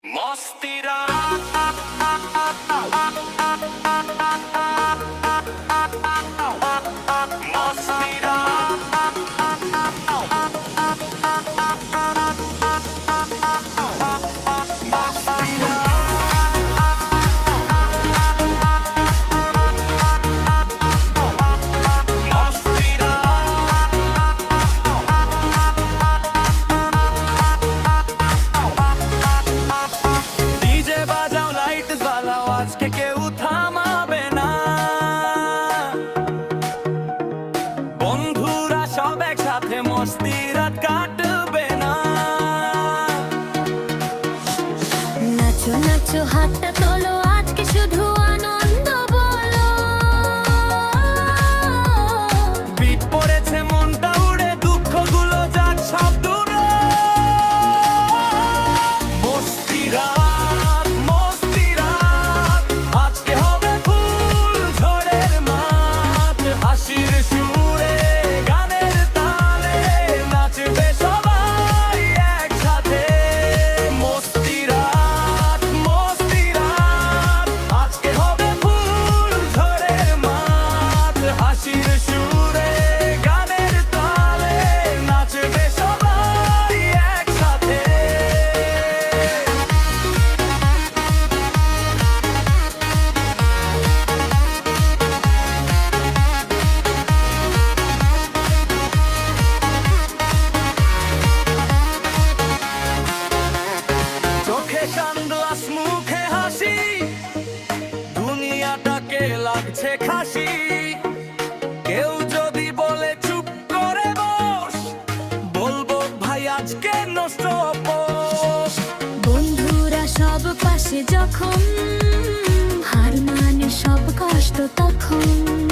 মস্তিরা মস্তিরা আজকে কেউ থামাবে না, বন্ধুরা সব একসাথে মস্তি রাত কাটবে না। নাচো নাচো হাতটা তোলো, আজকে শুধু আনন্দ বলো। বিট পড়েছে মনটা উড়ে, দুঃখগুলো যাক সব দূরে। মস্তিরা সানগ্লাস মুখে হাসি, দুনিয়াটাকে লাগছে খাসি। কেউ যদি বলে চুপ করে বস, বলবো ভাই আজকে নষ্ট পোষ। বন্ধুরা সব পাশে যখন, হার মানে সব কষ্ট তখন।